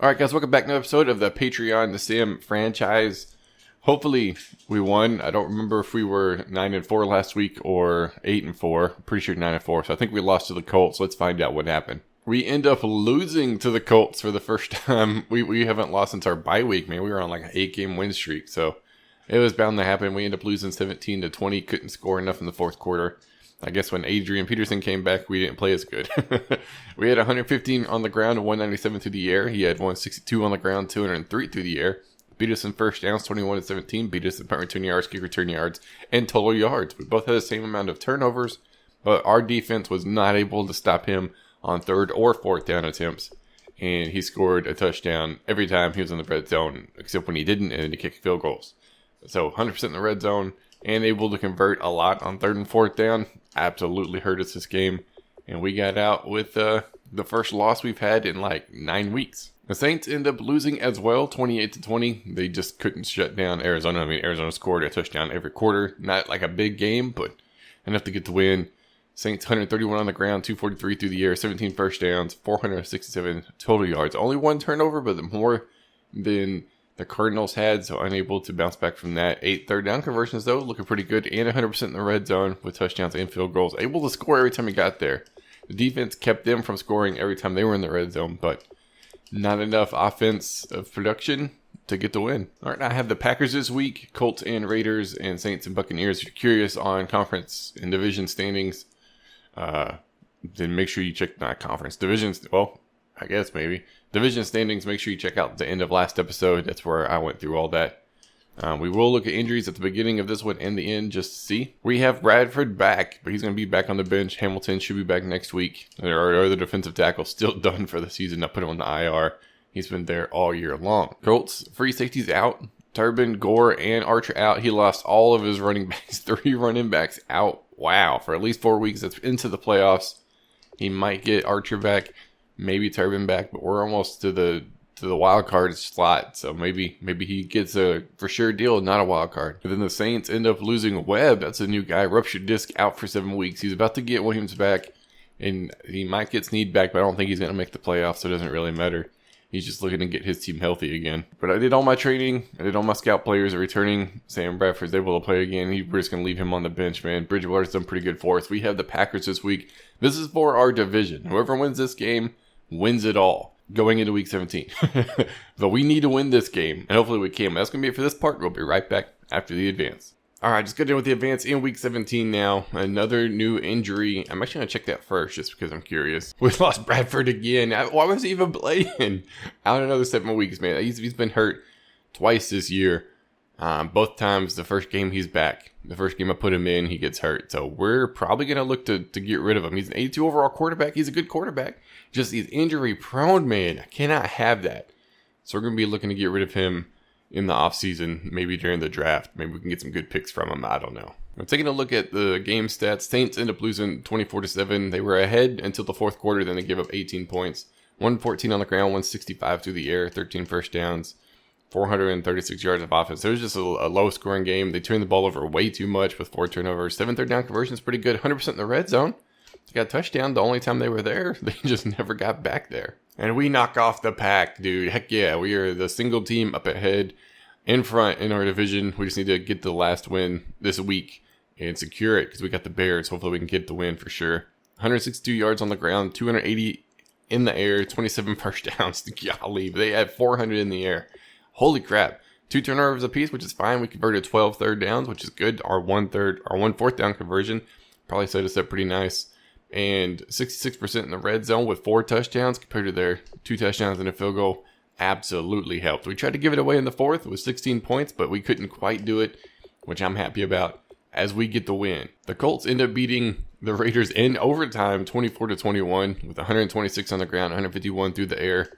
All right, guys, welcome back to another episode of the Patreon The Sim franchise. Hopefully, we won. I don't remember if we were 9-4 last week or 8-4. I'm pretty sure 9-4. So I think we lost to the Colts. Let's find out what happened. We end up losing to the Colts for the first time. We haven't lost since our bye week, man. We were on like an 8-game win streak, so it was bound to happen. We ended up losing 17-20. Couldn't score enough in the fourth quarter. I guess when Adrian Peterson came back, we didn't play as good. We had 115 on the ground and 197 through the air. He had 162 on the ground, 203 through the air. Beat us in first downs, 21-17. Beat us in punt return yards, kick return yards, and total yards. We both had the same amount of turnovers, but our defense was not able to stop him on third or fourth down attempts. And he scored a touchdown every time he was in the red zone, except when he didn't, and he kicked field goals. So 100% in the red zone and able to convert a lot on third and fourth down. Absolutely hurt us this game. And we got out with the first loss we've had in like 9 weeks. The Saints end up losing as well, 28-20. They just couldn't shut down Arizona. I mean, Arizona scored a touchdown every quarter. Not like a big game, but enough to get the win. Saints 131 on the ground, 243 through the air, 17 first downs, 467 total yards. Only one turnover, but more than the Cardinals had, so unable to bounce back from that. 8 third down conversions, though, looking pretty good, and 100% in the red zone with touchdowns and field goals. Able to score every time he got there. The defense kept them from scoring every time they were in the red zone, but not enough offensive production to get the win. All right, I have the Packers this week, Colts and Raiders, and Saints and Buccaneers. If you're curious on conference and division standings, then make sure you check my conference divisions. Well, I guess maybe. Division standings, make sure you check out the end of last episode. That's where I went through all that. We will look at injuries at the beginning of this one and the end just to see. We have Bradford back, but he's going to be back on the bench. Hamilton should be back next week. There are other defensive tackles still done for the season. I put him on the IR. He's been there all year long. Colts, free safeties out. Turbin, Gore, and Archer out. He lost all of his running backs. 3 running backs out. Wow. For at least 4 weeks. That's into the playoffs. He might get Archer back. Maybe Turbin back, but we're almost to the wild card slot, so maybe he gets a for sure deal, not a wild card. But then the Saints end up losing Webb. That's a new guy, ruptured disc, out for 7 weeks. He's about to get Williams back, and he might get Snead back, but I don't think he's going to make the playoffs, so it doesn't really matter. He's just looking to get his team healthy again. But I did all my training. I did all my scout players are returning. Sam Bradford's able to play again. We're just going to leave him on the bench, man. Bridgewater's done pretty good for us. We have the Packers this week. This is for our division. Whoever wins this game wins it all going into week 17. But we need to win this game, and hopefully we can. That's going to be it for this part. We'll be right back after the advance. All right, just getting in with the advance in week 17 now. Another new injury. I'm actually going to check that first just because I'm curious. We lost Bradford again. Why was he even playing? Out another 7 weeks, man. He's been hurt twice this year. Both times, the first game he's back. The first game I put him in, he gets hurt. So we're probably going to look to get rid of him. He's an 82 overall quarterback. He's a good quarterback. Just he's injury prone, man. I cannot have that. So we're going to be looking to get rid of him in the offseason, maybe during the draft. Maybe we can get some good picks from him. I don't know. I'm taking a look at the game stats. Saints end up losing 24-7. They were ahead until the fourth quarter. Then they give up 18 points. 114 on the ground, 165 through the air, 13 first downs. 436 yards of offense. So it was just a low-scoring game. They turned the ball over way too much with 4 turnovers. 7 third-down conversions, pretty good. 100% in the red zone. They got a touchdown. The only time they were there, they just never got back there. And we knock off the pack, dude. Heck yeah, we are the single team up ahead in front in our division. We just need to get the last win this week and secure it because we got the Bears. Hopefully we can get the win for sure. 162 yards on the ground, 280 in the air, 27 first downs. Golly, they had 400 in the air. Holy crap. 2 turnovers apiece, which is fine. We converted 12 third downs, which is good. Our 1 fourth down conversion probably set us up pretty nice. And 66% in the red zone with 4 touchdowns compared to their 2 touchdowns and a field goal. Absolutely helped. We tried to give it away in the fourth with 16 points, but we couldn't quite do it, which I'm happy about as we get the win. The Colts end up beating the Raiders in overtime 24-21 with 126 on the ground, 151 through the air.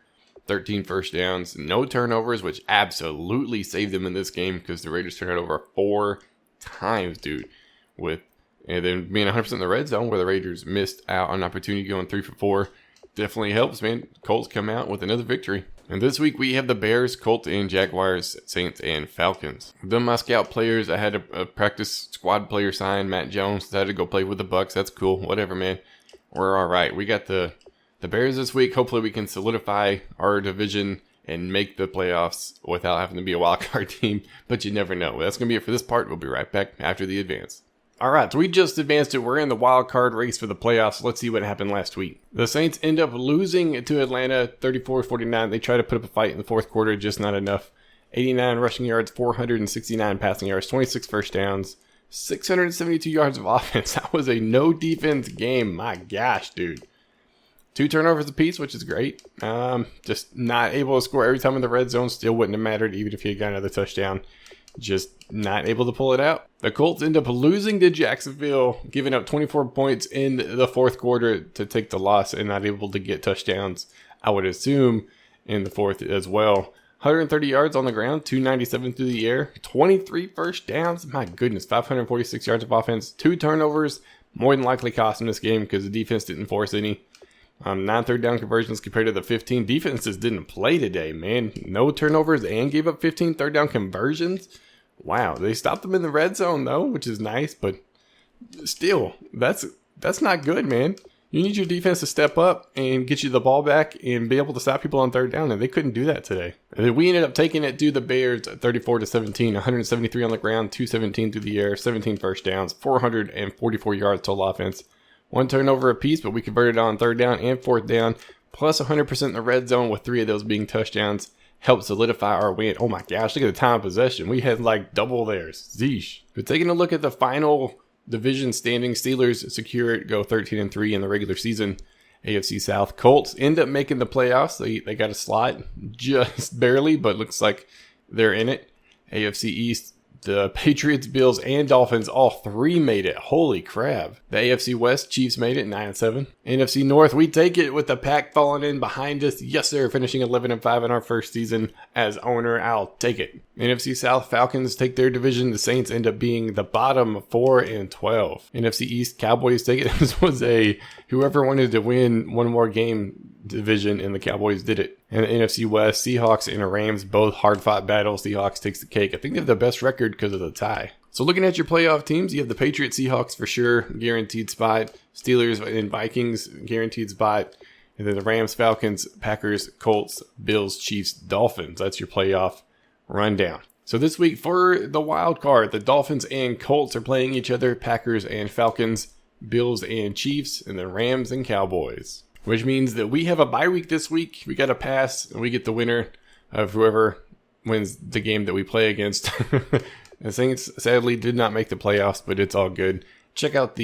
13 first downs, no turnovers, which absolutely saved them in this game because the Raiders turned it over 4 times, dude. And then being 100% in the red zone where the Raiders missed out on an opportunity going 3 for 4 definitely helps, man. Colts come out with another victory. And this week we have the Bears, Colts, and Jaguars, Saints, and Falcons. I've done my scout players. I had a practice squad player sign, Matt Jones. Decided to go play with the Bucks. That's cool. Whatever, man. We're all right. We got the Bears this week. Hopefully we can solidify our division and make the playoffs without having to be a wild card team, but you never know. That's going to be it for this part. We'll be right back after the advance. All right, so we just advanced it. We're in the wild card race for the playoffs. Let's see what happened last week. The Saints end up losing to Atlanta 34-49. They try to put up a fight in the fourth quarter, just not enough. 89 rushing yards, 469 passing yards, 26 first downs, 672 yards of offense. That was a no defense game. My gosh, dude. 2 turnovers apiece, which is great. Just not able to score every time in the red zone. Still wouldn't have mattered even if he had got another touchdown. Just not able to pull it out. The Colts end up losing to Jacksonville, giving up 24 points in the fourth quarter to take the loss and not able to get touchdowns, I would assume, in the fourth as well. 130 yards on the ground, 297 through the air, 23 first downs. My goodness, 546 yards of offense, 2 turnovers, more than likely cost him this game because the defense didn't force any. 9 third down conversions compared to the 15. Defenses didn't play today, man. No turnovers and gave up 15 third down conversions. Wow, they stopped them in the red zone though, which is nice, but still, that's not good, man. You need your defense to step up and get you the ball back and be able to stop people on third down, and they couldn't do that today. And then we ended up taking it to the Bears 34-17, 173 on the ground, 217 through the air, 17 first downs, 444 yards total offense. 1 turnover apiece, but we converted on third down and fourth down, plus 100% in the red zone with 3 of those being touchdowns. Helped solidify our win. Oh my gosh, look at the time of possession. We had like double theirs. Zeesh. But taking a look at the final division standing, Steelers secure it, go 13-3 in the regular season. AFC South. Colts end up making the playoffs. They got a slot just barely, but looks like they're in it. AFC East. The Patriots, Bills, and Dolphins, all 3 made it. Holy crap. The AFC West, Chiefs made it, 9-7. NFC North, we take it with the pack falling in behind us. Yes, sir, finishing 11-5 in our first season as owner. I'll take it. NFC South, Falcons take their division. The Saints end up being the bottom, 4-12. NFC East, Cowboys take it. This was a whoever wanted to win one more game division, and the Cowboys did it. And the NFC West, Seahawks and Rams, both hard-fought battles. Seahawks takes the cake. I think they have the best record because of the tie. So looking at your playoff teams, you have the Patriots, Seahawks for sure, guaranteed spot. Steelers and Vikings, guaranteed spot. And then the Rams, Falcons, Packers, Colts, Bills, Chiefs, Dolphins. That's your playoff rundown. So this week for the wild card, the Dolphins and Colts are playing each other. Packers and Falcons, Bills and Chiefs, and then Rams and Cowboys. Which means that we have a bye week this week. We got a pass, and we get the winner of whoever wins the game that we play against. The Saints sadly did not make the playoffs, but it's all good. Check out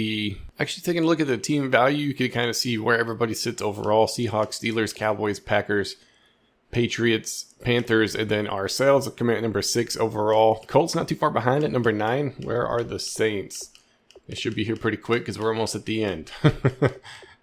actually taking a look at the team value, you can kind of see where everybody sits overall. Seahawks, Steelers, Cowboys, Packers, Patriots, Panthers, and then ourselves come in at number 6 overall. Colts not too far behind at number 9. Where are the Saints? They should be here pretty quick because we're almost at the end.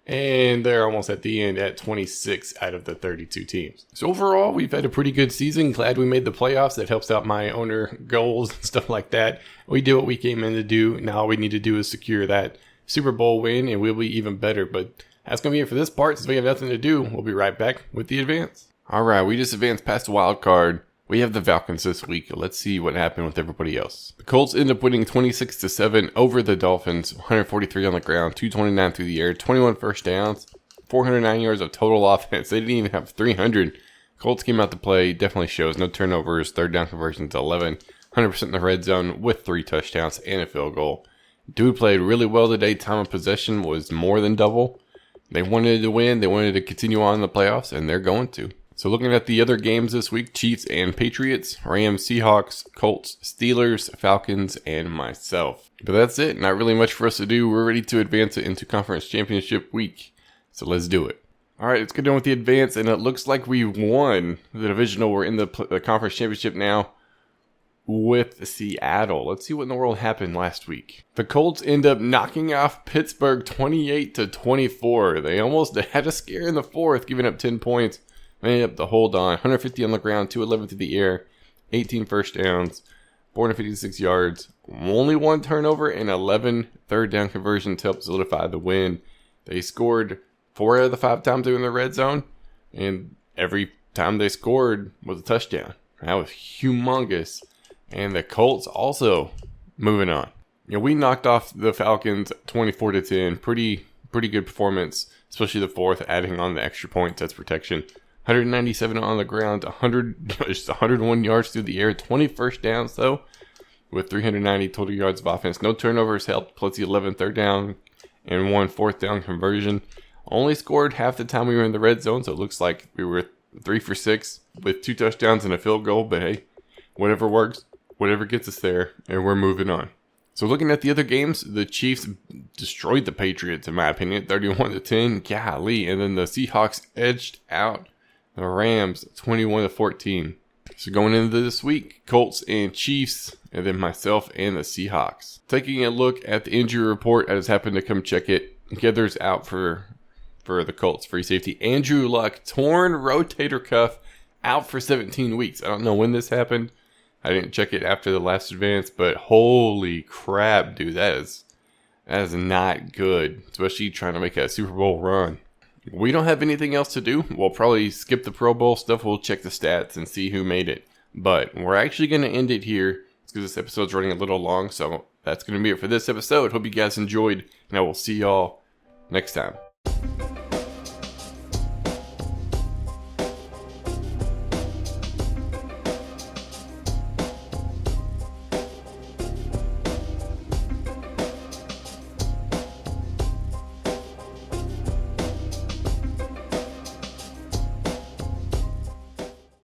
And they're almost at the end at 26 out of the 32 teams. So overall, we've had a pretty good season. Glad we made the playoffs. That helps out my owner goals and stuff like that. We did what we came in to do. Now all we need to do is secure that Super Bowl win, and we'll be even better. But that's going to be it for this part. Since we have nothing to do, we'll be right back with the advance. All right, we just advanced past the wild card. We have the Falcons this week. Let's see what happened with everybody else. The Colts end up winning 26-7 over the Dolphins. 143 on the ground, 229 through the air, 21 first downs, 409 yards of total offense. They didn't even have 300. Colts came out to play. Definitely shows. No turnovers. Third down conversions 11. 100% in the red zone with 3 touchdowns and a field goal. Dude played really well today. Time of possession was more than double. They wanted to win. They wanted to continue on in the playoffs, and they're going to. So looking at the other games this week, Chiefs and Patriots, Rams, Seahawks, Colts, Steelers, Falcons, and myself. But that's it. Not really much for us to do. We're ready to advance it into Conference Championship week. So let's do it. All right, let's get on with the advance. And it looks like we won the divisional. We're in the Conference Championship now with Seattle. Let's see what in the world happened last week. The Colts end up knocking off Pittsburgh 28-24. They almost had a scare in the fourth, giving up 10 points. They ended up to hold on. 150 on the ground, 211 through the air, 18 first downs, 456 yards, only 1 turnover, and 11 third down conversions to help solidify the win. They scored 4 out of the 5 times they were in the red zone, and every time they scored was a touchdown. That was humongous. And the Colts also moving on. You know, we knocked off the Falcons 24-10. Pretty good performance, especially the fourth, adding on the extra points. That's protection. 197 on the ground, just 101 yards through the air, 20 first downs though, with 390 total yards of offense. No turnovers helped, plus the 11 third down and 1 fourth down conversion. Only scored half the time we were in the red zone, so it looks like we were 3 for 6 with 2 touchdowns and a field goal. But hey, whatever works, whatever gets us there, and we're moving on. So looking at the other games, the Chiefs destroyed the Patriots, in my opinion, 31-10. Golly, and then the Seahawks edged out the Rams, 21-14. So going into this week, Colts and Chiefs, and then myself and the Seahawks. Taking a look at the injury report, I just happened to come check it. Heather's out for the Colts, free safety. Andrew Luck, torn rotator cuff, out for 17 weeks. I don't know when this happened. I didn't check it after the last advance, but holy crap, dude, that is not good, especially trying to make a Super Bowl run. We don't have anything else to do. We'll probably skip the Pro Bowl stuff. We'll check the stats and see who made it. But we're actually going to end it here because this episode's running a little long. So that's going to be it for this episode. Hope you guys enjoyed, and I will see y'all next time.